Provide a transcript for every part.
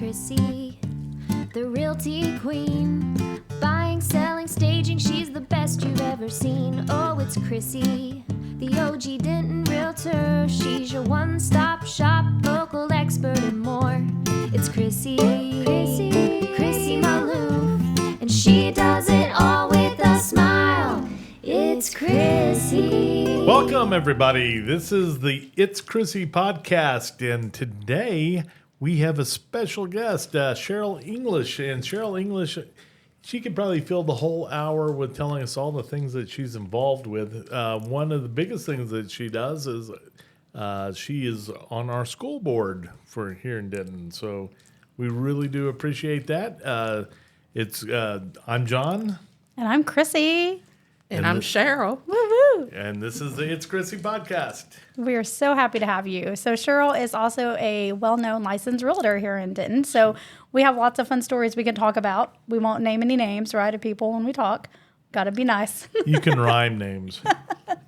Chrissy, the realty queen. Buying, selling, staging, she's the best you've ever seen. Oh, it's Chrissy, the OG Denton Realtor. She's your one-stop shop, local expert and more. It's Chrissy Mallouf, and she does it all with a smile. It's Chrissy. Welcome, everybody. This is the It's Chrissy podcast, and today we have a special guest, Sheryl English. And Sheryl English, she could probably fill the whole hour with telling us all the things that she's involved with. One of the biggest things that she does is she is on our school board for here in Denton. So we really do appreciate that. I'm John. And I'm Chrissy. And I'm Sheryl. Woo-hoo. And this is the It's Chrissy podcast. We are so happy to have you. So Sheryl is also a well-known licensed realtor here in Denton. So we have lots of fun stories we can talk about. We won't name any names, right, of people when we talk. Got to be nice. You can rhyme names.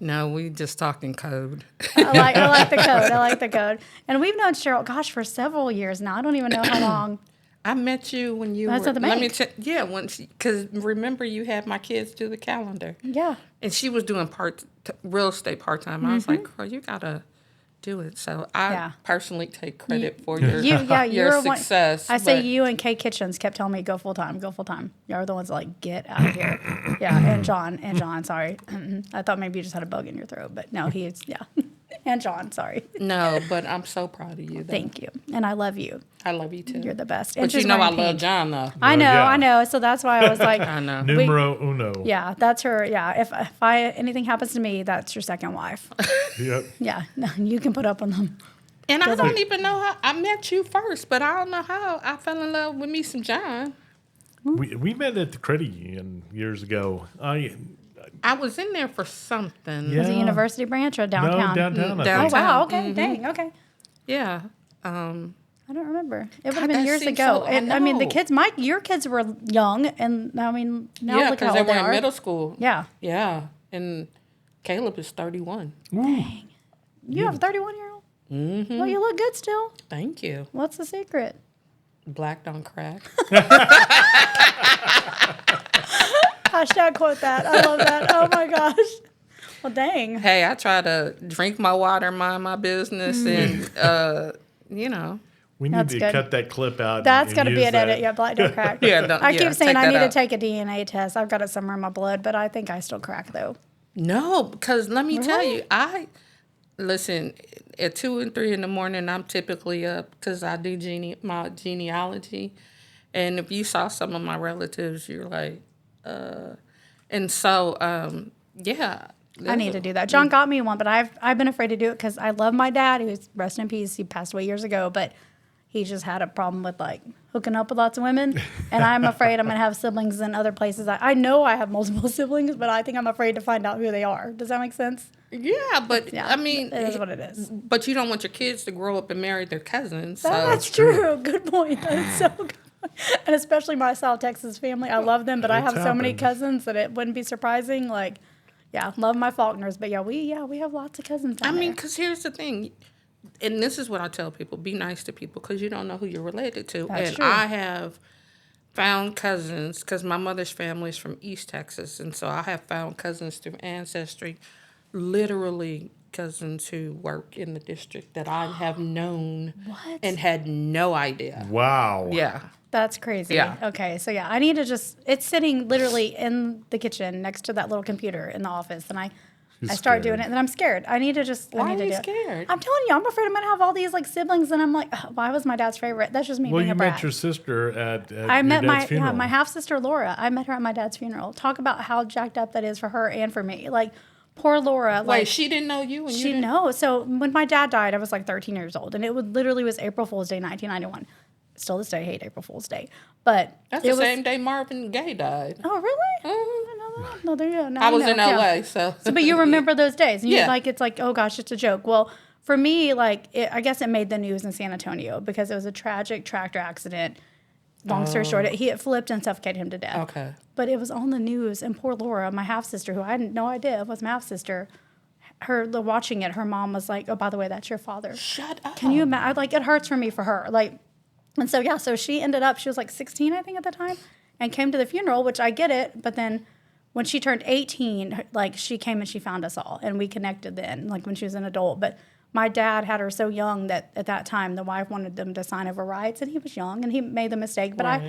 No, we just talking code. I like the code. I like the code. And we've known Sheryl, for several years now. I don't even know how long. I met you when you That's were. at the bank. Because remember you had my kids do the calendar. Yeah. And she was doing real estate part time. Mm-hmm. I was like, girl, you gotta do it. So I personally take credit for your success. I say you and Kay Kitchens kept telling me go full time. You're the ones that like get out of here. Yeah, and John. Sorry, I thought maybe you just had a bug in your throat, but no, and John. Sorry. No, but I'm so proud of you. Though. Thank you, and I love you. I love you too. You're the best. But you know I love John though. I know. So that's why I was like, I know. Numero uno. Yeah, that's her. Yeah, if anything happens to me, that's your second wife. Yep. Yeah, no, you can put up on them. And I don't even know how I met you first, but I don't know how I fell in love with me some John. We met at the credit union years ago. I was in there for something. Yeah. Was it University Branch or downtown? No, downtown. I Downtown. think. Oh wow. Okay. Mm-hmm. Dang. Okay. Yeah. I don't remember. It would have God, been that years seems ago. so- And I I mean, the know. kids, your kids were young, and I mean, now Yeah, look how because they old were they in are. middle school. Yeah. Yeah. And Caleb is 31. Dang. You have a 31-year-old? Mm-hmm. Well, you look good still. Thank you. What's the secret? Black don't crack. Hashtag quote that. I love that. Oh my gosh. Well, dang. Hey, I try to drink my water, mind my business, and, We need That's to good. cut that clip out. That's and got to be use an that. edit. Yeah, black don't crack. Yeah, I keep saying take I that need to out. take a DNA test. I've got it somewhere in my blood, but I think I still crack, though. No, because let me tell Really? you, listen, at 2 and 3 in the morning, I'm typically up because I do my genealogy. And if you saw some of my relatives, you're like, And so, yeah. I need to do that. John got me one, but I've been afraid to do it because I love my dad, who's rest in peace. He passed away years ago, but he just had a problem with like hooking up with lots of women, and I'm afraid I'm gonna have siblings in other places. I know I have multiple siblings, but I think I'm afraid to find out who they are. Does that make sense? Yeah, but Yeah, I mean, it is what it is. But you don't want your kids to grow up and marry their cousins. So. That's true. Good point. That's so good. And especially my South Texas family, I love them, but I have so many happened. cousins that it wouldn't be surprising. Like, yeah, love my Faulkners, but we have lots of cousins down I mean, there. because here's the thing, and this is what I tell people: be nice to people because you don't know who you're related to. That's and true. I have found cousins because my mother's family is from East Texas, and so I have found cousins through ancestry, literally cousins who work in the district that I have known and had no idea. Wow. Yeah. That's crazy. Yeah. Okay, so I need to it's sitting literally in the kitchen next to that little computer in the office, and I start doing it, and then I'm scared. I need to Why I need are to you do it. scared? I'm telling you, I'm afraid I'm going to have all these like siblings, and I'm like, why was my dad's favorite? That's just me Well, being you a brat. met your sister at I your met dad's funeral. my half sister Laura. I met her at my dad's funeral. Talk about how jacked up that is for her and for me. Like poor Laura. Wait, like she didn't know you? And you she didn't? knows. So when my dad died, I was like 13 years old, and it literally was April Fool's Day, 1991. Still this day, I hate April Fool's Day, but That's it the was, same day Marvin Gaye died. Oh really? Mhm. I didn't know that. No, there you go. Now I was know. in Yeah. LA, so. So, but you remember those days, and Yeah. it's like, oh gosh, it's a joke. Well, for me, like, I guess it made the news in San Antonio because it was a tragic tractor accident. Long story short, he had flipped and suffocated him to death. Okay. But it was on the news, and poor Laura, my half sister, who I had no idea was my half sister, watching it, her mom was like, "Oh, by the way, that's your father." Shut up. Can you imagine? Like, it hurts for me for her. Like, And so, yeah, so she ended up, she was like 16, I think, at the time, and came to the funeral, which I get it. But then when she turned 18, like, she came and she found us all, and we connected then, like, when she was an adult. But my dad had her so young that at that time, the wife wanted them to sign over rights, and he was young, and he made the mistake. But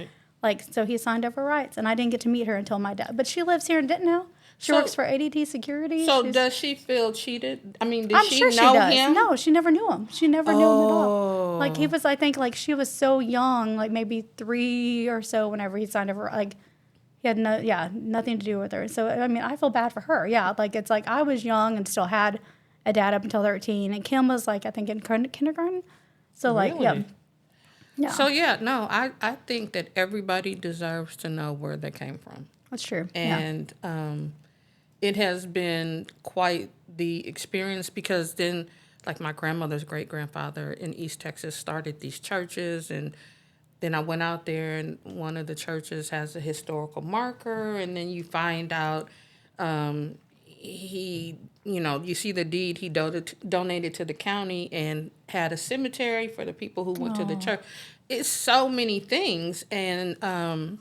so he signed over rights, and I didn't get to meet her until my dad. But she lives here in Denton now. She works for ADT Security. So does she feel cheated? I mean, did I'm she sure know she does. him? No, she never knew him. She never knew him at all. Like, he was, I think, like, she was so young, like maybe 3 or so whenever he signed over. Like, he had nothing to do with her. So, I mean, I feel bad for her. Yeah, like, it's like I was young and still had a dad up until 13. And Kim was, like, I think in kindergarten. So, like, Really? Yeah. So, I think that everybody deserves to know where they came from. That's true. And it has been quite the experience because then, like, my grandmother's great-grandfather in East Texas started these churches, and then I went out there, and one of the churches has a historical marker, and then you find out he, you see the deed he donated to the county and had a cemetery for the people who went to the church. It's so many things, and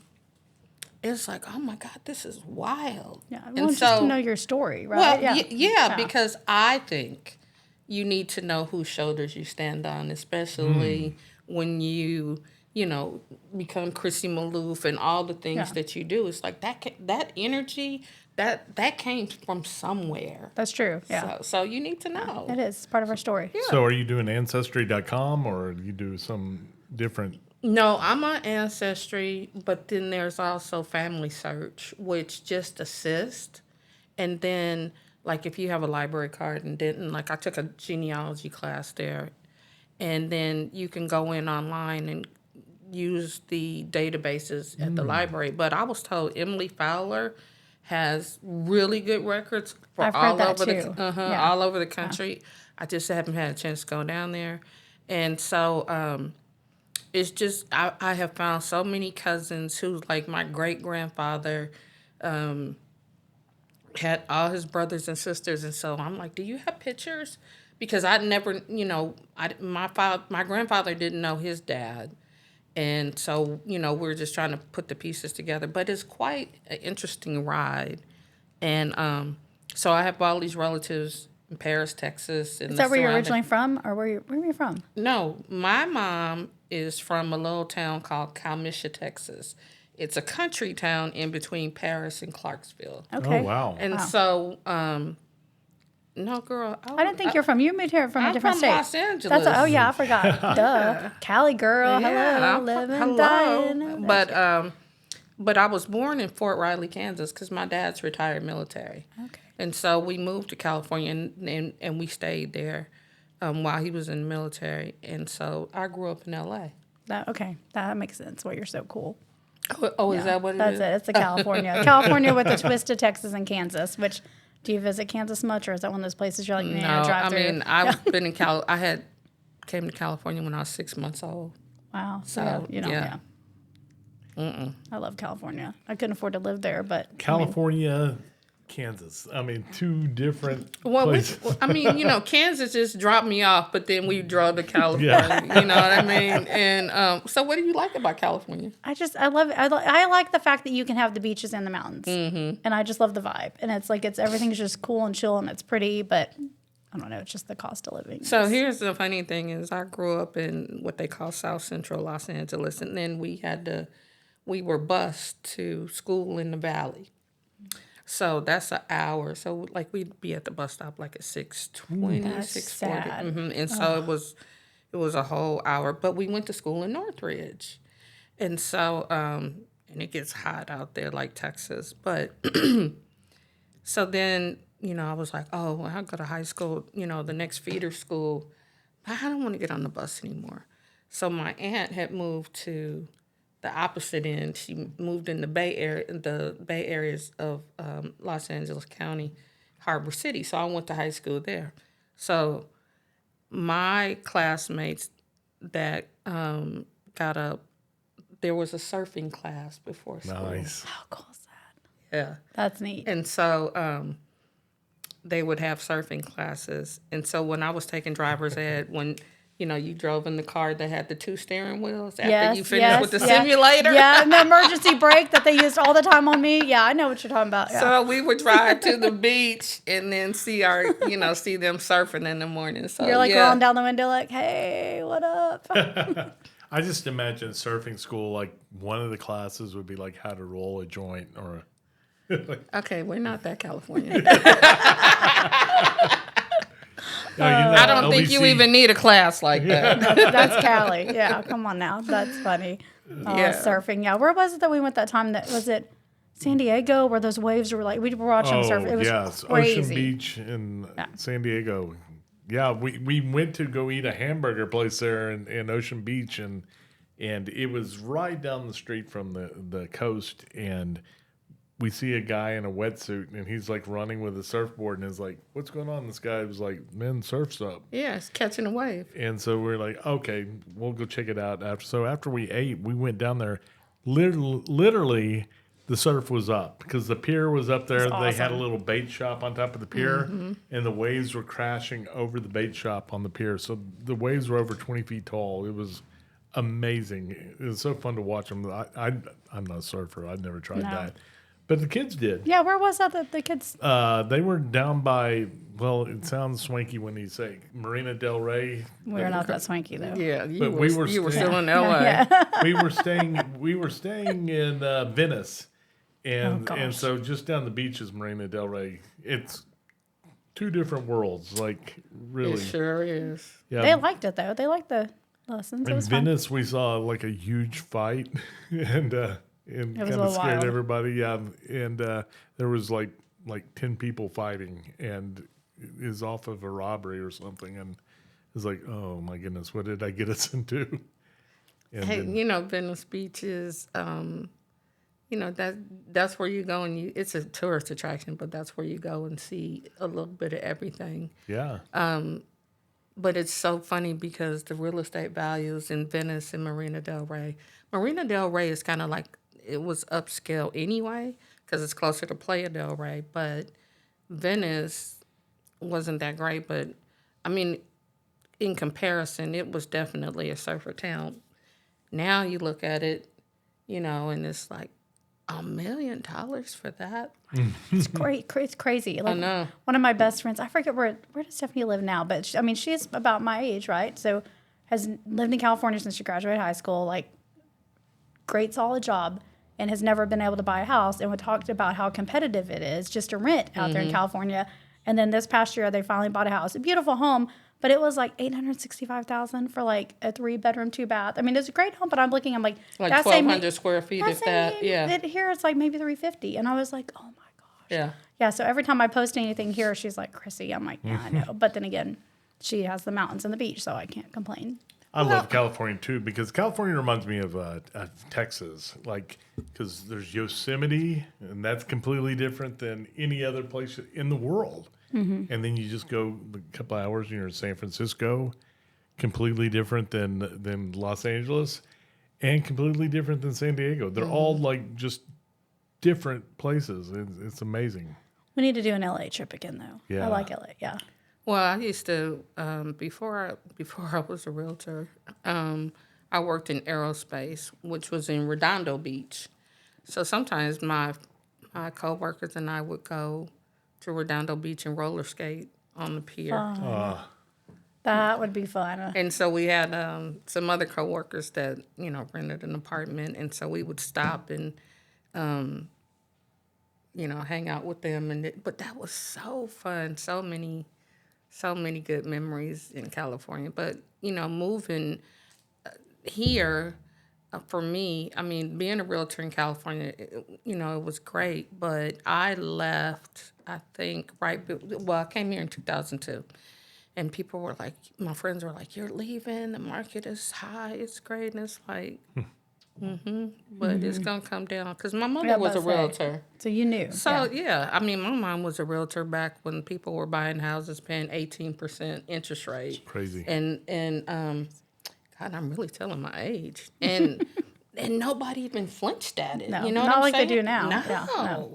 it's like, oh my God, this is wild. Yeah, and just to know your story, right? Well, because I think you need to know whose shoulders you stand on, especially when you become Chrissy Mallouf and all the things that you do. It's like that energy, that came from somewhere. That's true, yeah. So you need to know. It is part of our story. Yeah. So are you doing Ancestry.com or you do some different? No, I'm on Ancestry, but then there's also Family Search, which just assists. And then, like, if you have a library card in Denton, like, I took a genealogy class there, and then you can go in online and use the databases at the library. But I was told Emily Fowler has really good records for I've all heard that over too. all over the country. I just haven't had a chance to go down there. And so it's just, I have found so many cousins who, like, my great-grandfather had all his brothers and sisters. And so I'm like, do you have pictures? Because I never, my grandfather didn't know his dad. And so, we're just trying to put the pieces together. But it's quite an interesting ride. And so I have all these relatives in Paris, Texas. Is that where you're originally from? Or where are you from? No, my mom is from a little town called Calmisha, Texas. It's a country town in between Paris and Clarksville. Okay. Oh, wow. And so, no, girl. I didn't think you're from. You moved here from a different state. I'm from Los Angeles. I forgot. Duh. Cali girl. Hello. Living, dying. But I was born in Fort Riley, Kansas, because my dad's retired military. Okay. And so we moved to California, and we stayed there while he was in the military. And so I grew up in L.A. That makes sense. Why you're so cool. Oh, is that what it is? That's it. It's the California. California with a twist to Texas and Kansas, which, do you visit Kansas much, or is that one of those places you're like, drive through? I mean, I've been in came to California when I was 6 months old. Wow. So, yeah. I love California. I couldn't afford to live there, but California, Kansas. I mean, two different places. Kansas just dropped me off, but then we drove to California. You know what I mean? And so what do you like about California? I love it. I like the fact that you can have the beaches and the mountains. Mm-hmm. And I just love the vibe. And it's like, everything's just cool and chill and it's pretty, but I don't know, it's just the cost of living. So here's the funny thing is I grew up in what they call South Central Los Angeles, and then we were bused to school in the Valley. So that's an hour. So, like, we'd be at the bus stop, like, at 6:20, 6:40. Mm-hmm. And so it was a whole hour. But we went to school in Northridge. And so, and it gets hot out there like Texas. But, so then, I was like, oh, when I go to high school, the next feeder school, I don't want to get on the bus anymore. So my aunt had moved to the opposite end. She moved in the Bay areas of Los Angeles County, Harbor City. So I went to high school there. So my classmates that got up, there was a surfing class before school. Nice. How cool is that? Yeah. That's neat. And so they would have surfing classes. And so when I was taking driver's ed, when you drove in the car that had the 2 steering wheels after Yes, you finished with the yeah. simulator. Yeah, and the emergency brake that they used all the time on me. Yeah, I know what you're talking about. Yeah. So we would drive to the beach and then see see them surfing in the morning. So You're like rolling down the window like, hey, what up? I just imagine surfing school, like one of the classes would be like how to roll a joint or. Okay, we're not that California. I don't think you even need a class like that. That's Cali. Yeah, come on now. That's funny. Yeah. Surfing. Yeah, where was it that we went that time? That was it. San Diego, where those waves were like we were watching surf. It was crazy. Ocean Beach in San Diego. Yeah, we went to go eat a hamburger place there in Ocean Beach, and it was right down the street from the coast, and we see a guy in a wetsuit, and he's like running with a surfboard, and is like, "What's going on?" This guy was like, "Man, surf's up." Yeah, it's catching a wave. And so we're like, "Okay, we'll go check it out." After we ate, we went down there. Literally, the surf was up because the pier was up there. That's They had a awesome. little bait shop on top of the pier, and the waves were crashing over the bait shop on the pier. So the waves were over 20 feet tall. It was amazing. It was so fun to watch them. I'm not a surfer. I'd never tried that. But the kids did. Yeah, where was that the kids? They were down by, well, it sounds swanky when you say Marina Del Rey. We're not that swanky though. Yeah, you But were still in LA. Yeah. we were staying in Venice, and gosh. so just down the beach is Marina Del Rey. It's 2 different worlds, like really. It sure is. Yeah. They liked it though. They liked the lessons. It In was fun. Venice, we saw like a huge fight, and was kind a of little scared wild. everybody. Yeah, and there was like 10 people fighting, and it was off of a robbery or something, and it's like, oh my goodness, what did I get us into? And Hey, then- Venice Beach is, that's where you go and it's a tourist attraction, but that's where you go and see a little bit of everything. yeah, But it's so funny because the real estate values in Venice and Marina Del Rey. Marina Del Rey is kind of like, it was upscale anyway because it's closer to Playa del Rey, but Venice wasn't that great. But I mean, in comparison, it was definitely a surfer town. Now you look at it, and it's like $1 million for that. It's great. It's crazy. Like, I know. One of my best friends, I forget where does Stephanie live now, but she's about my age, right? So has lived in California since she graduated high school, like great solid job, and has never been able to buy a house. And we talked about how competitive it is just to rent out there in California. And then this past year, they finally bought a house, a beautiful home, but it was like $865,000 for like a 3-bedroom, 2-bath. I mean, it's a great home, but I'm looking, I'm like, Like that's 1,200 square feet, if that. Yeah. Here it's like maybe 350, and I was like, oh my gosh. Yeah. Yeah, so every time I post anything here, she's like, Chrissy. I'm like, yeah, I know. But then again, she has the mountains and the beach, so I can't complain. I love California too because California reminds me of Texas, like because there's Yosemite, and that's completely different than any other place in the world. And then you just go a couple hours, and you're in San Francisco, completely different than Los Angeles, and completely different than San Diego. They're all like just different places. It's amazing. We need to do an LA trip again, though. Yeah. I like LA. Yeah. Well, I used to before I was a realtor, I worked in aerospace, which was in Redondo Beach. So sometimes my coworkers and I would go to Redondo Beach and roller skate on the pier. That would be fun. And so we had some other coworkers that rented an apartment, and so we would stop and hang out with them. But that was so fun. So many good memories in California. But moving here for me, I mean, being a realtor in California, it was great. But I left, I think, I came here in 2002. And people were like, my friends were like, you're leaving, the market is high, it's great. And it's like, but it's going to come down. Because my mother was a realtor. So you knew. So, yeah, I mean, my mom was a realtor back when people were buying houses paying 18% interest rate. Crazy. And God, I'm really telling my age. And nobody even flinched at it. No, You know not what I'm like saying? they do now. No.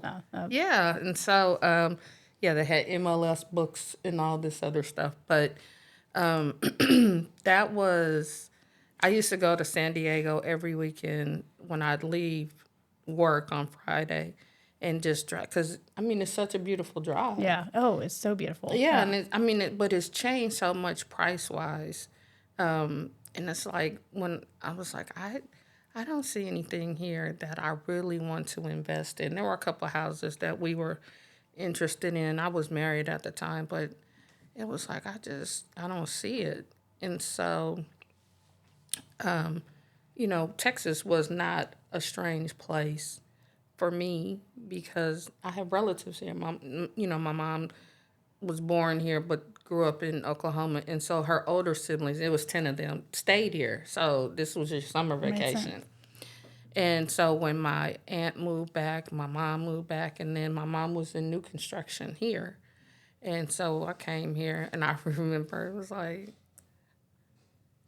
Yeah, no. Yeah, and so, they had MLS books and all this other stuff. But That was, I used to go to San Diego every weekend when I'd leave work on Friday and just drive. Because, I mean, it's such a beautiful drive. Yeah. Oh, it's so beautiful. Yeah, and but it's changed so much price-wise. And it's like, when I was like, I don't see anything here that I really want to invest in. There were a couple of houses that we were interested in. I was married at the time, but it was like, I don't see it. And so, Texas was not a strange place for me because I have relatives here. My mom was born here but grew up in Oklahoma. And so her older siblings, it was 10 of them, stayed here. So this was your summer vacation. And so when my aunt moved back, my mom moved back, and then my mom was in new construction here. And so I came here, and I remember it was like,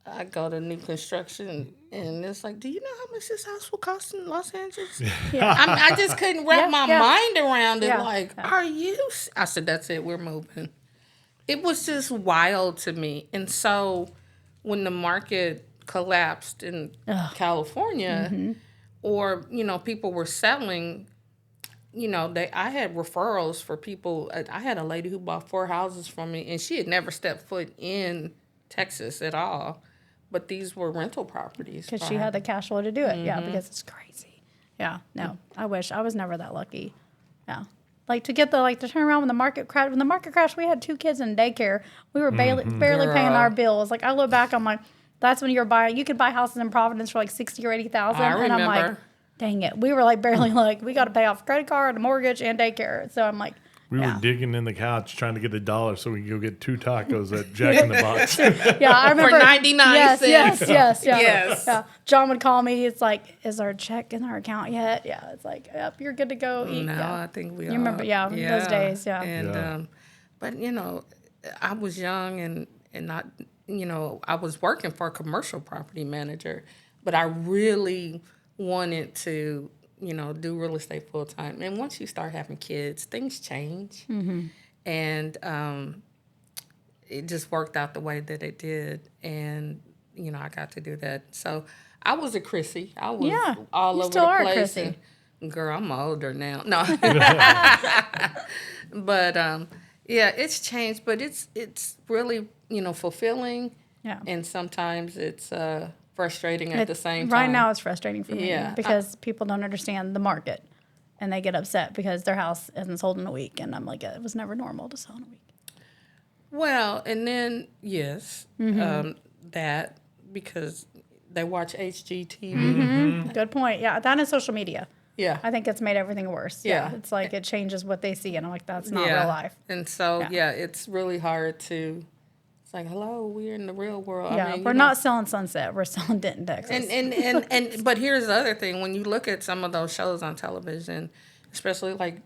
I go to new construction, and it's like, do you know how much this house will cost in Los Angeles? I just couldn't wrap my mind around it. Are you? I said, that's it, we're moving. It was just wild to me. And so when the market collapsed in California, or, people were selling, I had referrals for people. I had a lady who bought 4 houses from me, and she had never stepped foot in Texas at all. But these were rental properties. Because she had the cash flow to do it. Yeah, because it's crazy. Yeah, no, I wish. I was never that lucky. Yeah. Like, to get to turn around when the market crashed. When the market crashed, we had 2 kids in daycare. We were barely paying our bills. Like, I look back, I'm like, that's when you could buy houses in Providence for like 60 or 80,000. And I'm like, dang it. We were like barely we got to pay off credit card, a mortgage, and daycare. So I'm like, we were digging in the couch trying to get $1 so we could go get 2 tacos at Jack in the Box. I remember. For 99 cents. Yes. Yeah. John would call me. It's like, is our check in our account yet? Yeah. It's like, yep, you're good to go eat. No, yeah. I think we are. You remember, those days, And, but, I was young and not, I was working for a commercial property manager, but I really wanted to do real estate full time. And once you start having kids, things change. And it just worked out the way that it did. And, I got to do that. So I was a Chrissy. I was all over the place. And, girl, I'm older now. No. But, it's changed. But it's really, fulfilling. Yeah. And sometimes it's frustrating at the same time. Right now it's frustrating for me because people don't understand the market and they get upset because their house isn't sold in a week. And I'm like, it was never normal to sell in a week. Well, and then, yes, that because they watch HGTV. Good point. Yeah, that and social media. Yeah. I think it's made everything worse. Yeah. It's like it changes what they see. And I'm like, that's not real life. And so, it's really hard to... Like, hello, we're in the real world. Yeah, we're not selling Sunset. We're selling Denton, Texas. And but here's the other thing. When you look at some of those shows on television, especially like,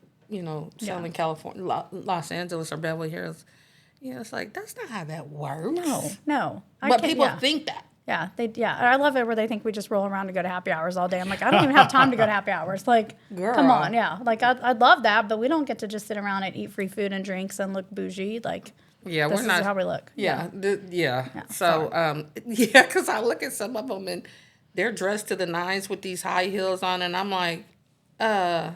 selling California, Los Angeles or Beverly Hills, it's like, that's not how that works. No. But people think that. Yeah, I love it where they think we just roll around to go to happy hours all day. I'm like, I don't even have time to go to happy hours. Like, girl. Come on, Like, I'd love that, but we don't get to just sit around and eat free food and drinks and look bougie. Like, yeah, this we're not is how we look. So, because I look at some of them and they're dressed to the nines with these high heels on, and I'm like, no.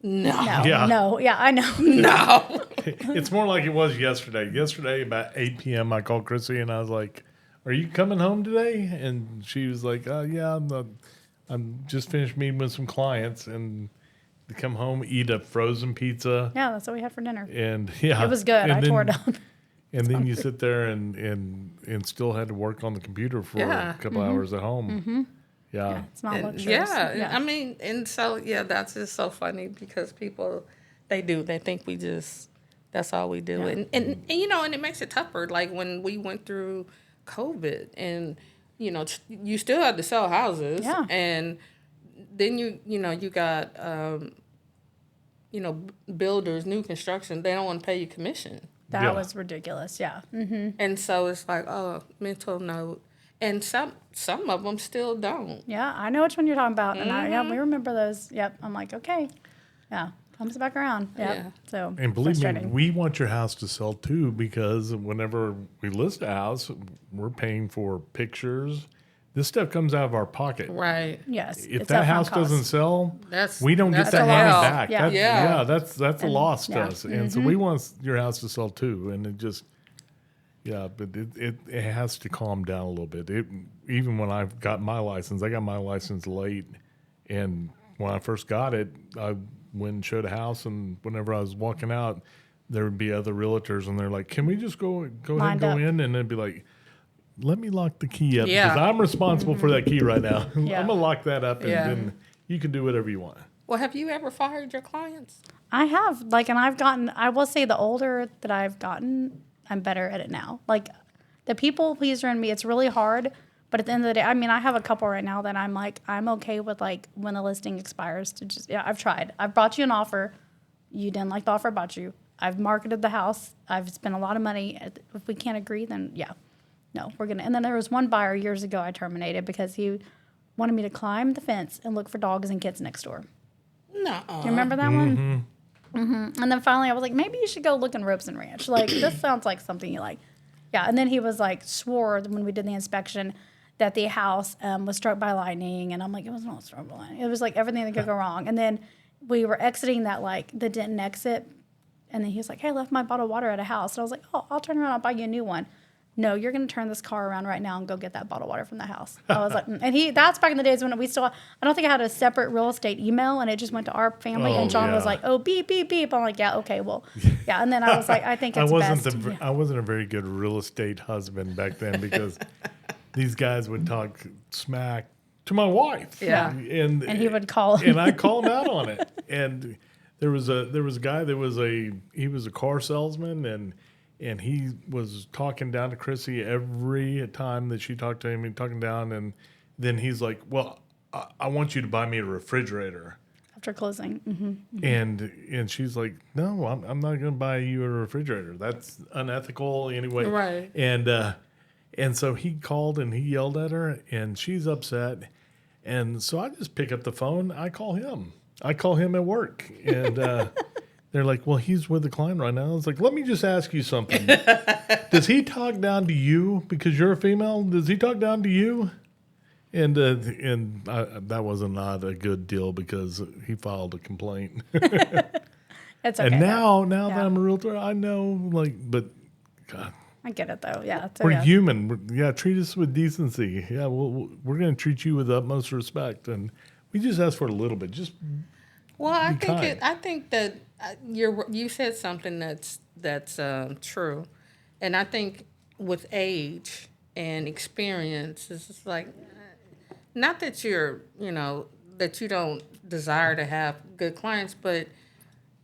No, I know. No. It's more like it was yesterday. Yesterday, about 8 p.m., I called Chrissy and I was like, are you coming home today? And she was like, yeah, I'm just finished meeting with some clients and to come home, eat a frozen pizza. Yeah, that's what we had for dinner. And it was good. I tore it up. And then you sit there and still had to work on the computer for a couple hours at home. Yeah. It's not luxurious. I mean, and so, that's just so funny because people, they think we just, that's all we do. And it makes it tougher. Like when we went through COVID and, you still had to sell houses. Yeah. And then you got, builders, new construction, they don't want to pay you commission. That was ridiculous, And so it's like, mental note. And some of them still don't. Yeah, I know which one you're talking about. And we remember those. Yep, I'm like, okay. Yeah. Comes back around. Yep. Yeah. So And believe me, frustrating. we want your house to sell too, because whenever we list a house, we're paying for pictures. This stuff comes out of our pocket. Right. Yes. If it's that upfront house cost. doesn't sell, That's we don't get that's that a money hell. back. Yeah. That's a loss to yeah. us. And so we want your house to sell too. And it just, but it has to calm down a little bit. Even when I got my license, I got my license late. And when I first got it, I went and showed a house. And whenever I was walking out, there would be other realtors. And they're like, can we just go ahead and Lined go up. in? And they'd be like, let me lock the key up Yeah. because I'm responsible for that key right now. Yeah. I'm going to lock that up and Yeah. then you can do whatever you want. Well, have you ever fired your clients? I have, and I've gotten, I will say the older that I've gotten, I'm better at it now. Like, the people pleaser in me, it's really hard. But at the end of the day, I mean, I have a couple right now that I'm like, I'm okay with, like, when the listing expires to just, I've tried. I've brought you an offer. You didn't like the offer I bought you. I've marketed the house. I've spent a lot of money. If we can't agree, then no, we're going to. And then there was one buyer years ago I terminated because he wanted me to climb the fence and look for dogs and kids next door. No. Do you remember that one? Mm-hmm. And then finally I was like, maybe you should go look in Ropes and Ranch. Like, this sounds like something you like. Yeah. And then he was like, swore when we did the inspection that the house was struck by lightning. And I'm like, it was not struck by lightning. It was like everything that could go wrong. And then we were exiting that, like, the Denton exit. And then he was like, hey, I left my bottle of water at a house. And I was like, oh, I'll turn around. I'll buy you a new one. No, you're going to turn this car around right now and go get that bottle of water from the house. I was like, and that's back in the days when we still, I don't think I had a separate real estate email, and it just went to our family. Oh, and John was yeah. like, oh, beep, beep, beep. I'm like, yeah, okay, well, yeah. And then I was like, I think it's best. I wasn't a very good real estate husband back then because these guys would talk smack to my wife. Yeah. And he would call and I call him out on it. And there was a guy he was a car salesman and he was talking down to Chrissy every time that she talked to him. He'd talking down, and then he's like, well, I want you to buy me a refrigerator. after closing. Mm-hmm. And she's like, no, I'm not going to buy you a refrigerator. That's unethical anyway. Right. And so he called and he yelled at her, and she's upset. And so I just pick up the phone. I call him at work. And they're like, well, he's with the client right now. I was like, let me just ask you something. Does he talk down to you because you're a female? Does he talk down to you? And that was not a good deal because he filed a complaint. It's okay. And now Yeah. that I'm a realtor, I know, but God, I get it though. Yeah. So, we're yeah. human. Treat us with decency. Yeah, we're going to treat you with the utmost respect. And we just ask for a little bit. Just Well, I be kind. think that you said something that's true, and I think with age and experience, it's just like, not that that you don't desire to have good clients, but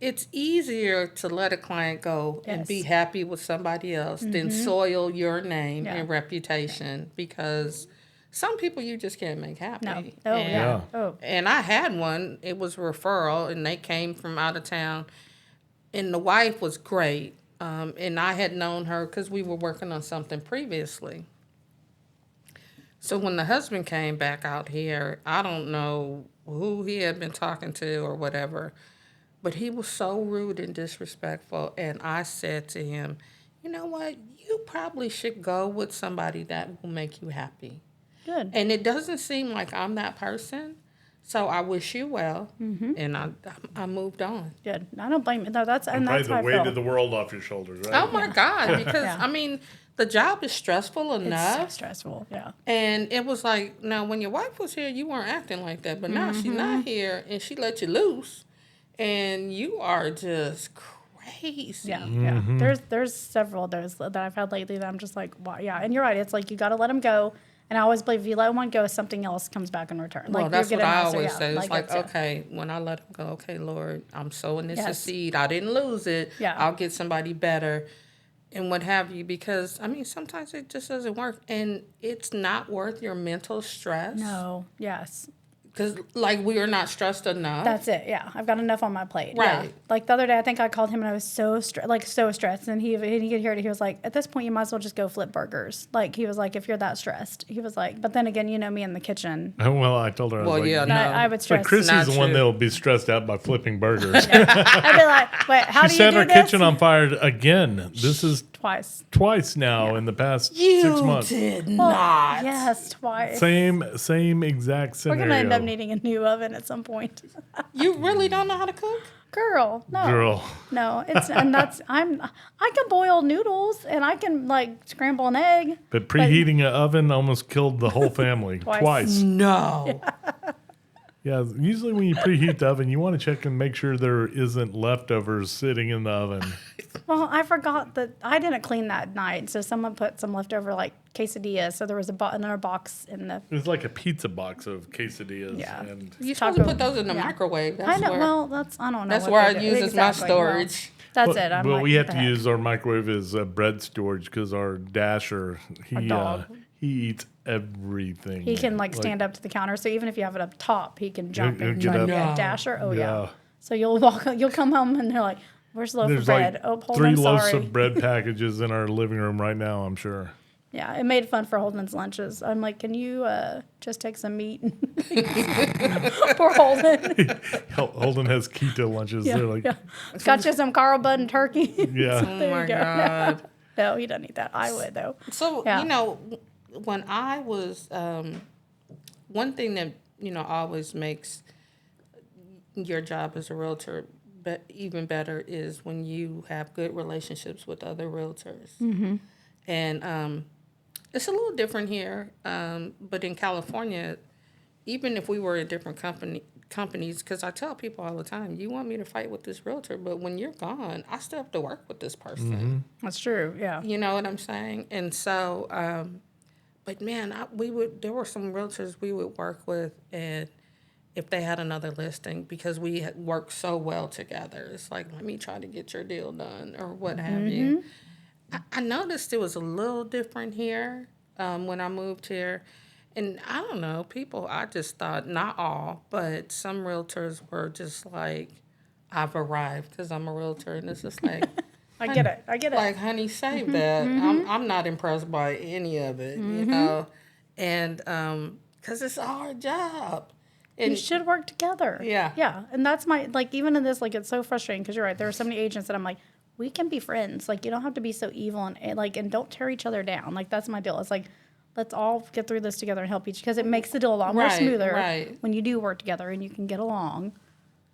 it's easier to let a client go and be Yes. happy with somebody else than soil your name Yeah. and reputation, because some people you just can't make happy. No. Oh, And- yeah. Oh. And I had one. It was a referral, and they came from out of town. And the wife was great. And I had known her because we were working on something previously. So when the husband came back out here, I don't know who he had been talking to or whatever, but he was so rude and disrespectful. And I said to him, you know what? You probably should go with somebody that will make you happy. Good. And it doesn't seem like I'm that person. So I wish you well. And I moved on. Good. I don't blame you. No, that's probably how the I weight feel. of the world off your shoulders, right? Oh, my God. Because, Yeah. I mean, the job is stressful It's so enough. stressful. Yeah. And it was like, now, when your wife was here, you weren't acting like that. But now she's not here, and she let you loose. And you are just crazy. Yeah, yeah. There's several of those that I've had lately that I'm just like, wow, yeah. And you're right. It's like you got to let them go. And I always believe if you let one go, something else comes back in return. Well, Like that's you what get I an answer, always yeah. say. It's like, it's, yeah. okay, when I let him go, okay, Lord, I'm sowing this a Yes. seed. I didn't lose it. Yeah. I'll get somebody better and what have you. Because, I mean, sometimes it just doesn't work. And it's not worth your mental stress. No. Yes. Because, like, we are not stressed enough. That's it. Yeah, I've got enough on my plate. Yeah. Right. Like the other day, I think I called him and I was so stressed, and he could hear it. He was like, "At this point, you might as well just go flip burgers." Like he was like, "If you're that stressed," he was like. But then again, you know me in the kitchen. Well, I told her, I was Well, like, yeah, And no. I would stress. but Chrissy's Not the one true. that'll be stressed out by flipping burgers. I'd be like, "Wait, how She do you set do her this?" kitchen on fire again. This is Twice. twice now in the past You 6 months. did Well, not. Yes, twice. Same exact We're scenario. gonna end up needing a new oven at some point. You really don't know how to cook? Girl, no. Girl. No, I can boil noodles and I can like scramble an egg. But preheating an oven almost killed the whole family twice. No. Yeah, usually when you preheat the oven, you want to check and make sure there isn't leftovers sitting in the oven. Well, I forgot that I didn't clean that night, so someone put some leftover like quesadillas. So there was another box in the. It was like a pizza box of quesadillas. Yeah. And You're supposed to Taco- put those in the yeah. microwave. I That's know. where, Well, I don't know. that's what where I they do. use as my Exactly. Well, storage. that's but, it. I'm but like, we have what to the heck? use our microwave as bread storage because our Dasher, dog. he eats everything. He can like stand up to the counter, so even if you have it up top, he can jump he'll and get try to up. get No. a dasher. Oh Yeah. yeah. So you'll come home and they're like, "Where's the loaf of There's bread?" like Oh, hold 3 on, loaves sorry. of bread packages in our living room right now, I'm sure. Yeah, it made fun for Holden's lunches. I'm like, "Can you just take some meat?" Poor Holden. Holden has keto lunches. Yeah, They're like, yeah. Got you some Carl Bud and turkey. yeah. Oh There you my go. God. No, he doesn't eat that. I would though. So, Yeah. you know, when I was, one thing that, always makes your job as a realtor even better is when you have good relationships with other realtors. Mm-hmm. And it's a little different here, but in California, even if we were in different companies, because I tell people all the time, you want me to fight with this realtor, but when you're gone, I still have to work with this person. That's true. Yeah. You know what I'm saying? And so, but man, there were some realtors we would work with, and if they had another listing, because we had worked so well together, it's like, let me try to get your deal done or what have you. I noticed it was a little different here when I moved here. And I don't know, I just thought, not all, but some realtors were just like, I've arrived because I'm a realtor. And it's just like, I get it. like, honey, save that. I'm not impressed by any of it, you know? And because it's a hard job. And You should work together. Yeah. Yeah. And that's even in this, like, it's so frustrating because you're right. There are so many agents that I'm like, we can be friends. Like, you don't have to be so evil and don't tear each other down. Like, that's my deal. It's like, let's all get through this together and help each, because it makes the deal a lot more Right, smoother right. when you do work together and you can get along.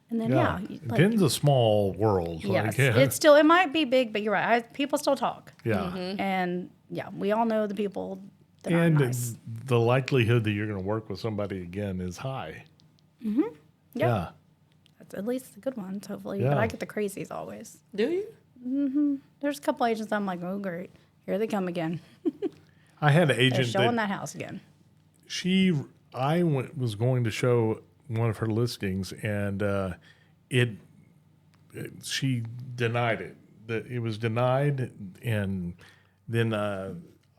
And then, yeah. Denton's a small world. Yes. Like, It might be big, but you're right. People still talk. yeah. And, yeah, we all know the people that are And nice. the likelihood that you're going to work with somebody again is high. Yep. Yeah. That's at least the good ones, hopefully. Yeah. But I get the crazies always. do you? There's a couple agents I'm like, oh, great. Here they come again. I had an They're agent showing that that house again. was going to show one of her listings, and she denied it. That it was denied, and then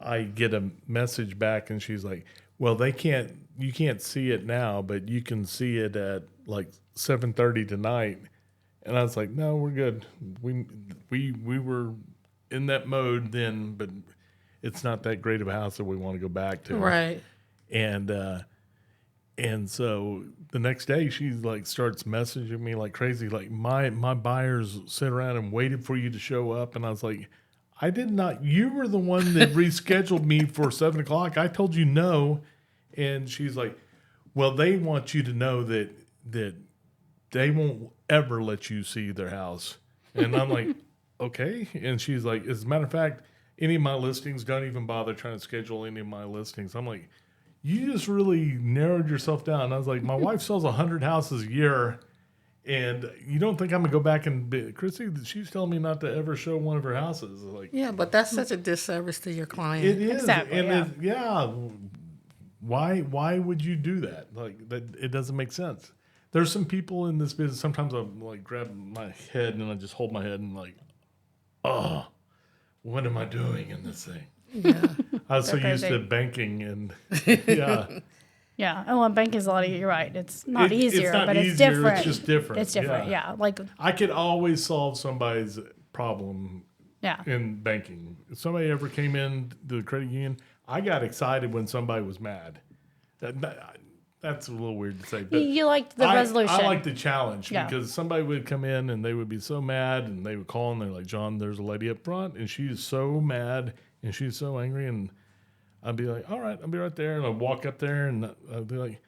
I get a message back, and she's like, "Well, you can't see it now, but you can see it at like 7:30 tonight." And I was like, "No, we're good. We were in that mode then, but it's not that great of a house that we want to go back to." Right. And so the next day she like starts messaging me like crazy, like my buyers sit around and waited for you to show up. And I was like, I did not. You were the one that rescheduled me for 7 o'clock. I told you no. And she's like, well, they want you to know that they won't ever let you see their house. And I'm like, okay. And she's like, as a matter of fact, any of my listings, don't even bother trying to schedule any of my listings. I'm like, you just really narrowed yourself down. I was like, my wife sells 100 houses a year, and you don't think I'm going to go back and Chrissy, she's telling me not to ever show one of her houses. Like, Yeah, but that's such a disservice to your client. it is. Exactly, And yeah. why would you do that? Like, that it doesn't make sense. There's some people in this business, sometimes I like grab my head and I just hold my head and like, oh, what am I doing in this thing? Yeah. I was so They're used crazy. to banking and yeah. Yeah. Oh, and banking is a lot of, you're right. It's not easier, not but easier, it's different. It's just different. It's different. Yeah. Like, I could always solve somebody's problem yeah. in banking. If somebody ever came in to the credit union, I got excited when somebody was mad. That's a little weird to say, but You like the resolution. I like the challenge Yeah. because somebody would come in and they would be so mad and they would call and they're like, John, there's a lady up front and she's so mad and she's so angry. And I'd be like, all right, I'll be right there. And I'd walk up there and I'd be like,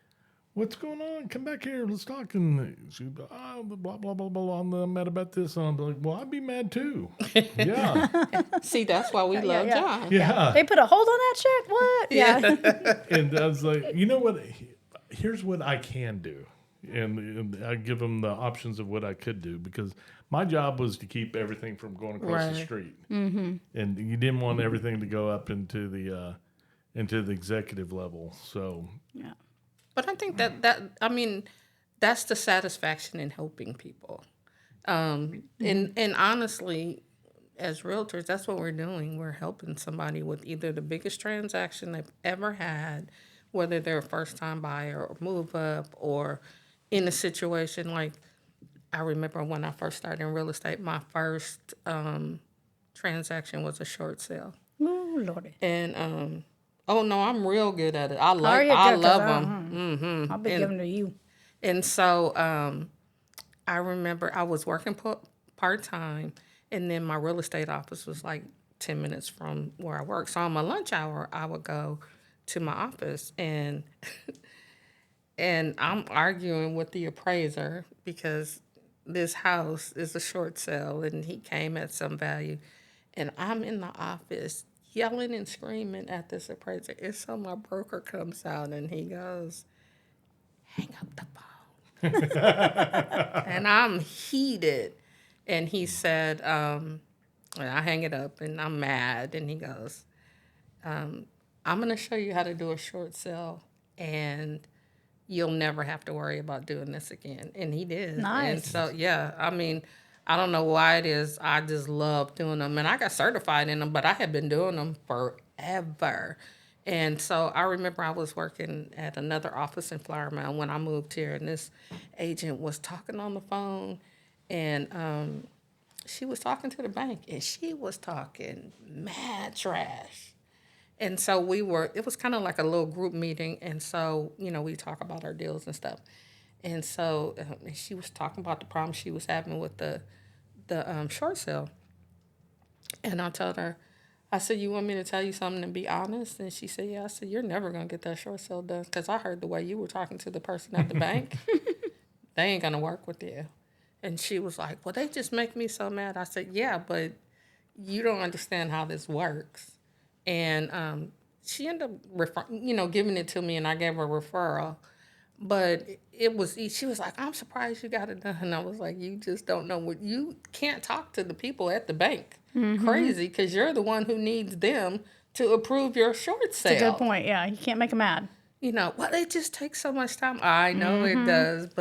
what's going on? Come back here. Let's talk. And she'd be, blah, blah, blah, blah. I'm mad about this. And I'd be like, well, I'd be mad too. Yeah. See, that's why we love yeah. John. Yeah. They put a hold on that check? What? Yeah. And I was like, you know what? Here's what I can do. And I give them the options of what I could do because my job was to keep everything from going across the Right. street. Mm-hmm. And you didn't want everything to go up into the executive level. So, But I think that that's the satisfaction in helping people. And honestly, as realtors, that's what we're doing. We're helping somebody with either the biggest transaction they've ever had, whether they're a first-time buyer or move up, or in a situation like I remember when I first started in real estate, my first transaction was a short sale. Oh, Lordy. And oh no, I'm real good at it. I you love good? 'Cause them. I'll be giving to you. And so I remember I was working part-time, and then my real estate office was like 10 minutes from where I work. So on my lunch hour, I would go to my office, and and I'm arguing with the appraiser because this house is a short sale, and he came at some value. And I'm in the office yelling and screaming at this appraiser. And so my broker comes out, and he goes, hang up the phone. And I'm heated. And he said, and I hang it up, and I'm mad. And he goes, I'm going to show you how to do a short sale, and you'll never have to worry about doing this again. And he did. Nice. And so, yeah, I mean, I don't know why it is. I just love doing them. And I got certified in them, but I had been doing them forever. And so I remember I was working at another office in Flower Mound when I moved here, and this agent was talking on the phone, and she was talking to the bank, and she was talking mad trash. And so it was kind of like a little group meeting, and so, we talk about our deals and stuff. And so she was talking about the problem she was having with the short sale. And I told her, I said, you want me to tell you something and be honest? And she said, yeah. I said, you're never going to get that short sale done because I heard the way you were talking to the person at the bank. They ain't going to work with you. And she was like, well, they just make me so mad. I said, yeah, but you don't understand how this works. And she ended up giving it to me, and I gave her a referral. But she was like, I'm surprised you got it done. And I was like, you just don't know you can't talk to the people at the bank. Mm-hmm. Crazy, because you're the one who needs them to approve your short sale. That's a good point. Yeah, you can't make them mad. Well, it just takes so much time. I know it does,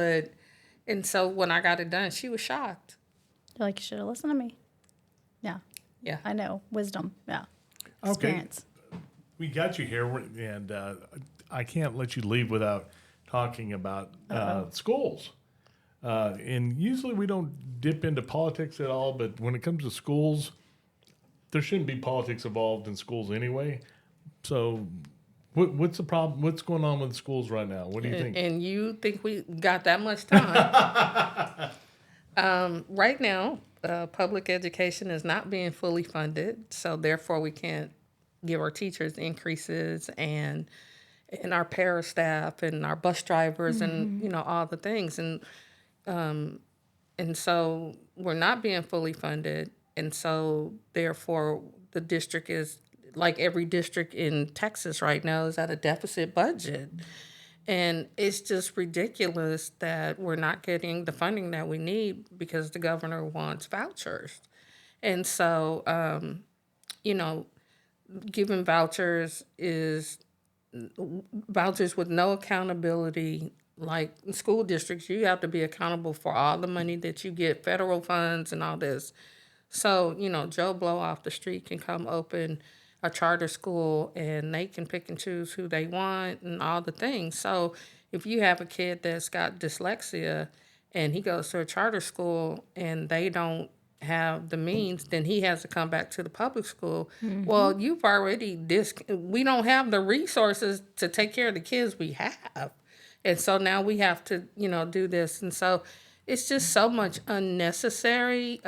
and so when I got it done, she was shocked. You're like, you should have listened to me. Yeah. Yeah. I know. Wisdom. Yeah. okay. Experience. We got you here, and I can't let you leave without talking about schools. And usually we don't dip into politics at all, but when it comes to schools, there shouldn't be politics involved in schools anyway. So what's the problem? What's going on with schools right now? What do you think? And you think we got that much time? Right now, public education is not being fully funded, so therefore we can't give our teachers increases and our para staff and our bus drivers and all the things, and so we're not being fully funded, and so therefore the district is like every district in Texas right now is at a deficit budget. And it's just ridiculous that we're not getting the funding that we need because the governor wants vouchers. And so, giving vouchers with no accountability. Like in school districts, you have to be accountable for all the money that you get, federal funds and all this. So, Joe Blow off the street can come open a charter school and they can pick and choose who they want and all the things. So if you have a kid that's got dyslexia and he goes to a charter school and they don't have the means, then he has to come back to the public school. Well, you've already we don't have the resources to take care of the kids we have. And so now we have to, do this. And so it's just so much unnecessary.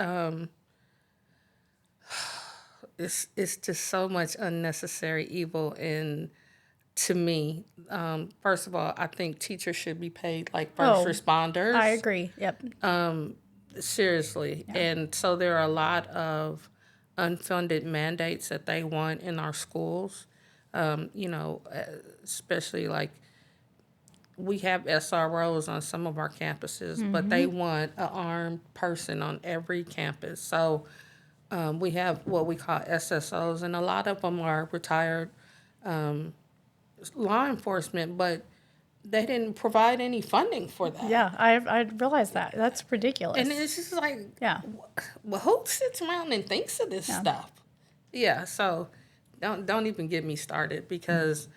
It's just so much unnecessary evil. And to me, first of all, I think teachers should be paid like first responders. I agree. Yep. Seriously. Yeah. And so there are a lot of unfunded mandates that they want in our schools, especially like we have SROs on some of our campuses, but they want an armed person on every campus. So we have what we call SSOs, and a lot of them are retired law enforcement, but they didn't provide any funding for that. Yeah, I realized that. That's ridiculous. And it's just like, yeah. Well, who sits around and thinks of this stuff? Yeah, so don't even get me started because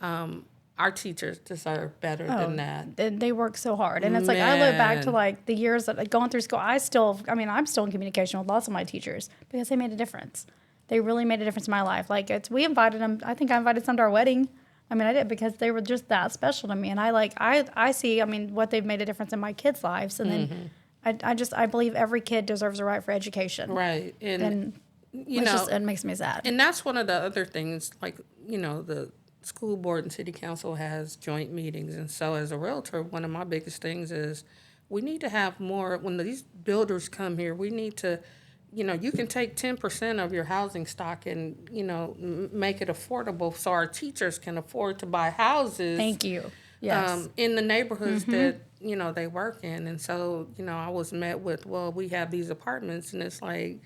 our teachers deserve better than that. They work so hard. And it's like, I look back to like the years that going through school, I'm still in communication with lots of my teachers because they made a difference. They really made a difference in my life. Like we invited them, I think I invited some to our wedding. I mean, I did because they were just that special to me. And I see, what they've made a difference in my kids' lives. And then I believe every kid deserves a right for education. Right. And it makes me sad. And that's one of the other things, like, the school board and city council has joint meetings. And so as a realtor, one of my biggest things is we need to have more, when these builders come here, we need to, you can take 10% of your housing stock and, make it affordable so our teachers can afford to buy houses. Thank you. Yes. In the neighborhoods that, they work in. And so, I was met with, well, we have these apartments, and it's like,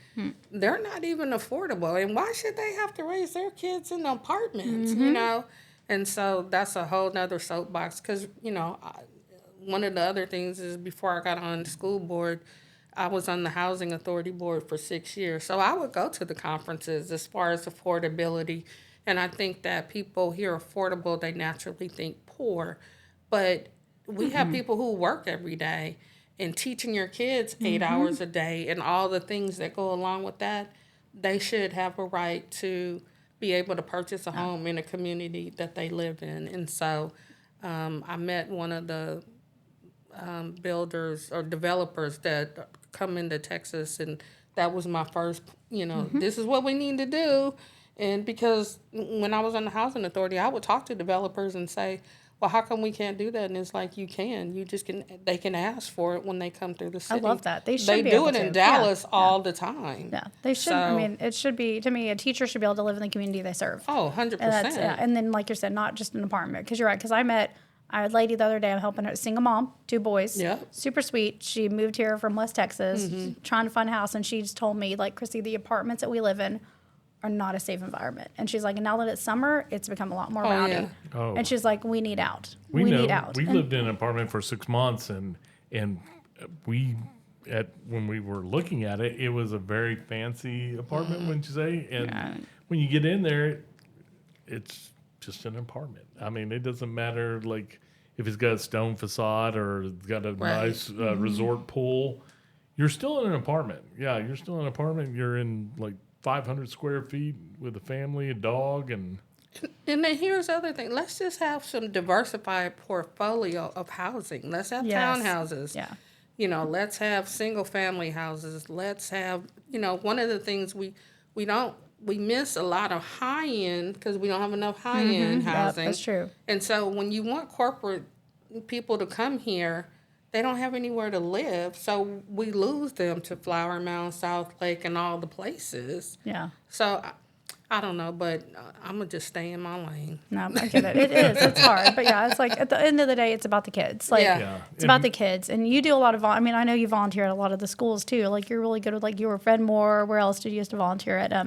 they're not even affordable. And why should they have to raise their kids in apartments, And so that's a whole nother soapbox because, one of the other things is before I got on the school board, I was on the Housing Authority Board for 6 years. So I would go to the conferences as far as affordability. And I think that people hear affordable, they naturally think poor. But we have people who work every day, and teaching your kids 8 hours a day and all the things that go along with that, they should have a right to be able to purchase a home in a community that they live in. And so I met one of the builders or developers that come into Texas, and that was my first, this is what we need to do. And because when I was on the Housing Authority, I would talk to developers and say, well, how come we can't do that? And it's like, you just can, they can ask for it when they come through the city. I love that. They should be able able to. They do it in to. Dallas all the time. Yeah, they should. So, it should be, to me, a teacher should be able to live in the community they serve. Oh, 100%. And then, like you said, not just an apartment. Because you're right, because I met a lady the other day, I'm helping her, single mom, 2 boys. Yeah. Super sweet. She moved here from West Texas, trying to find a house. And she just told me, like, Chrissy, the apartments that we live in are not a safe environment. And she's like, and now that it's summer, it's become a lot more rowdy. Yeah. Oh. And she's like, we need out. We need out. We lived in an apartment for 6 months, and when we were looking at it, it was a very fancy apartment, wouldn't you say? And when you get in there, it's just an apartment. I mean, it doesn't matter like if it's got a stone facade or it's got a nice resort pool. You're still in an apartment. Yeah, you're still in an apartment. You're in like 500 square feet with a family, a dog, and then here's the other thing. Let's just have some diversified portfolio of housing. Let's have townhouses. Yeah. Let's have single family houses. Let's have, one of the things we miss a lot of high end because we don't have enough high end housing. Yep, that's true. And so when you want corporate people to come here, they don't have anywhere to live, so we lose them to Flower Mound, South Lake, and all the places. Yeah. So I don't know, but I'm going to just stay in my lane. No, I get it. It is. It's hard. But yeah, it's like at the end of the day, it's about the kids. Like, it's about the kids. And you do a lot of, I know you volunteer at a lot of the schools too. Like, you're really good with, like, you were Fredmore. Where else did you used to volunteer at? I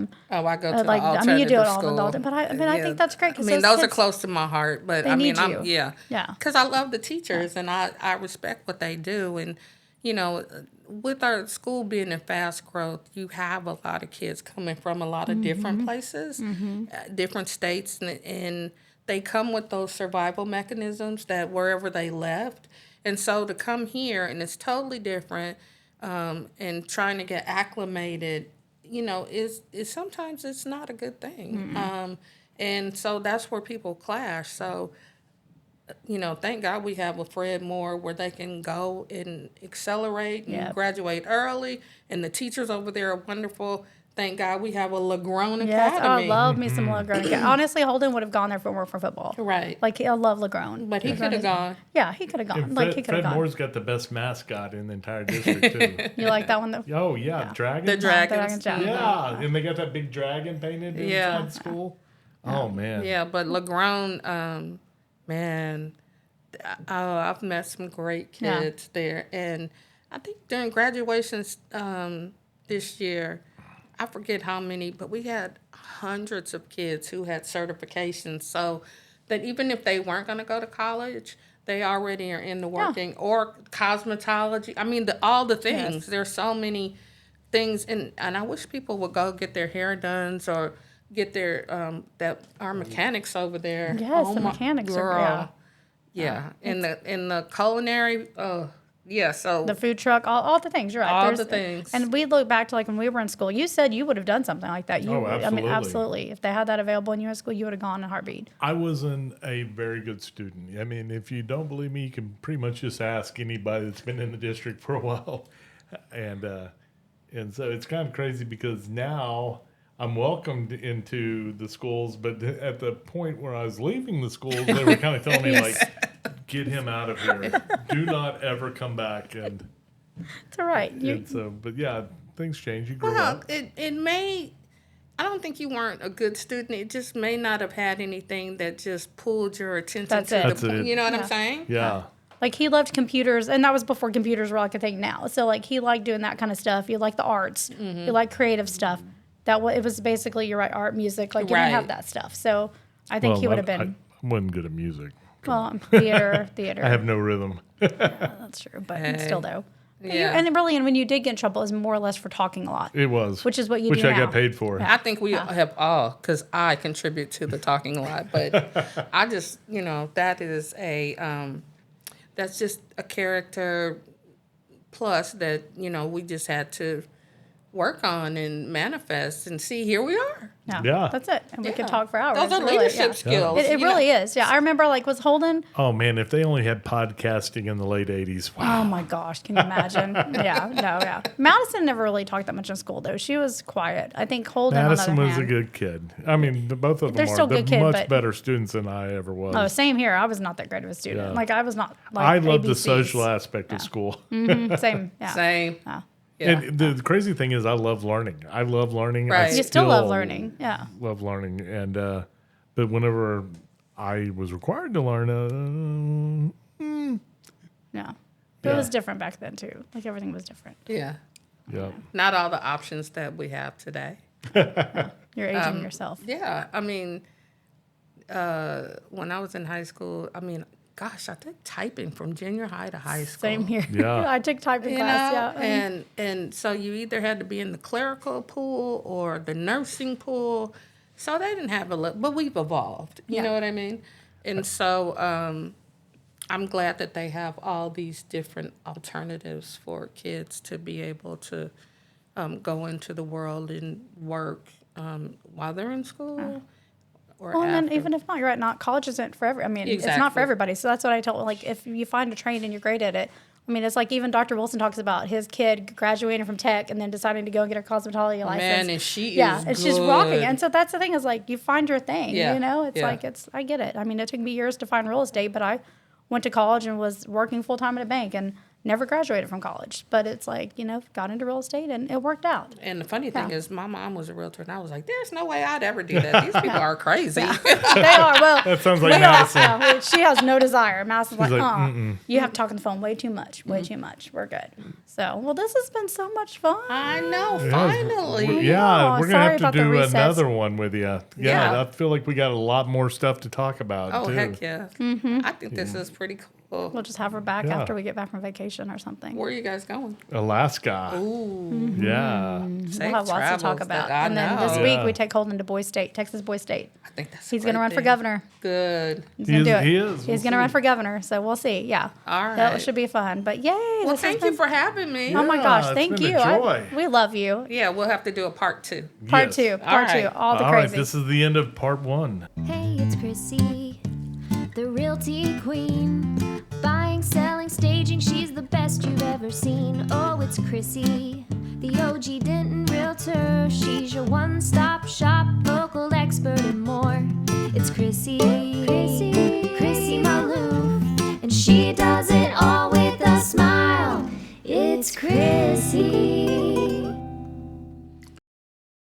go to like, the alternative you do it school. all the time. But I think that's great. Those are close to my heart. But you. Yeah. Because I love the teachers and I respect what they do. And, with our school being in fast growth, you have a lot of kids coming from a lot of different places, different states, and they come with those survival mechanisms that wherever they left. And so to come here and it's totally different, and trying to get acclimated, is sometimes it's not a good thing. And so that's where people clash. So, thank God we have a Fred Moore where they can go and accelerate and graduate early. And the teachers over there are wonderful. Thank God we have a LaGrone Yes, Academy. I love me some LaGrone. Honestly, Holden would have gone there for football. Right. Like, I love LaGrone. But he could have gone. Yeah, he could have gone. And Like, he could have Fred gone. Moore's got the best mascot in the entire district, too. You like that one, though? Oh, yeah, dragons. The dragons. Yeah, and they got that big dragon painted inside school. Oh, man. Yeah, but LaGrone, man, I've met some great kids there. And I think during graduations this year, I forget how many, but we had hundreds of kids who had certifications. So that even if they weren't going to go to college, they already are in the working or cosmetology. I mean, all the things. Yes. There's so many things. And I wish people would go get their hair done or get their, our mechanics over there. Yes, the mechanics are, yeah. In the culinary, so the food truck, all the things. You're right. All the things. And we look back to like when we were in school. You said you would have done something like that. Absolutely. I mean, absolutely. If they had that available when you were in school, you would have gone in a heartbeat. I wasn't a very good student. I mean, if you don't believe me, you can pretty much just ask anybody that's been in the district for a while, and so it's kind of crazy because now I'm welcomed into the schools, but at the point where I was leaving the schools, they were kind of telling me like, get him out of here. Do not ever come back. And it's all right. But yeah, things change. You grow up. It may. I don't think you weren't a good student. It just may not have had anything that just pulled your attention That's it. You know what I'm saying? Yeah. Like, he loved computers, and that was before computers were like a thing now. So, like, he liked doing that kind of stuff. He liked the arts. He liked creative stuff. It was basically, you're right, art, music. Like, you didn't have that stuff. So, I think he would have been. I wasn't good at music. Well, theater. I have no rhythm. That's true, but still, though. Yeah. And really, and when you did get in trouble, it was more or less for talking a lot. It was. Which is what you do Which I now. got paid for. I think we have all, because I contribute to the talking a lot. But I just, that is that's just a character plus that, we just had to work on and manifest and see, here we are. Yeah. That's it. And we could talk for hours. Those are leadership skills. It really is. Yeah. I remember, was Holden. Oh, man, if they only had podcasting in the late 80s. Wow. Oh, my gosh. Can you imagine? Yeah. Madison never really talked that much in school, though. She was quiet. I think Holden, Madison on the other was hand, a good kid. I mean, both of them still are. good They're kid, much but better students than I ever was. Oh, same here. I was not that great of a student. Yeah. I was not I love the ABCs. social aspect of school. Same. Yeah. Same. Yeah. Yeah. And the crazy thing is I love learning. I love learning. Right. You still love learning. Yeah. Love learning. And but whenever I was required to learn, Yeah. But it was different back then, too. Like, everything was different. Yeah. yeah. Not all the options that we have today. You're aging yourself. Yeah. I mean, when I was in high school, gosh, I took typing from junior high to high school. Same here. Yeah. I took typing class, And so you either had to be in the clerical pool or the nursing pool. So they didn't have but we've evolved. You know what I mean? And so I'm glad that they have all these different alternatives for kids to be able to go into the world and work while they're in school. Well, and then even if not, you're right, college isn't for it's not for everybody. So that's what I tell, if you find a trade and you're great at it, it's like even Dr. Wilson talks about his kid graduating from tech and then deciding to go and get her cosmetology license. Man, and she is it's good. just rocking. And so that's the thing is you find your thing, It's I get it. It took me years to find real estate, but I went to college and was working full time at a bank and never graduated from college. But it's got into real estate and it worked out. And the funny thing is my mom was a realtor and I was like, there's no way I'd ever do that. These people are crazy. They are. Well, That sounds like Madison. she has no desire. Madison's like, like, you have to talk on the phone way too much. Way too much. We're good. So, well, this has been so much fun. I know, finally. Yeah, Oh, we're going sorry to have about to the do recess. another one with you. Yeah. I feel like we got a lot more stuff to talk about, Oh, too. heck yeah. I think this is pretty cool. We'll just have her back Yeah. after we get back from vacation or something. Where are you guys going? Alaska. Ooh. Yeah. We'll have lots to talk about. I And then this know. week Yeah. we take Holden to Boys State, Texas Boys State. I think that's He's going to run for governor. Good. He's going to do it. He is. He's We'll going to run see. for governor, so we'll see. Yeah. All That right. should be fun. But yay. Well, this has thank you been- for having me. Oh my Yeah, gosh, it's thank been a you. joy. We love you. Yeah, we'll have to do a part 2. Part Yes. 2. Part All 2. right. All the All right, crazy. this is the end of part 1. Hey, it's Chrissy, the realty queen. Buying, selling, staging, she's the best you've ever seen. Oh, it's Chrissy, the OG Denton Realtor. She's your one-stop shop, local expert and more. It's Chrissy Mallouf, and she does it all with a smile. It's Chrissy.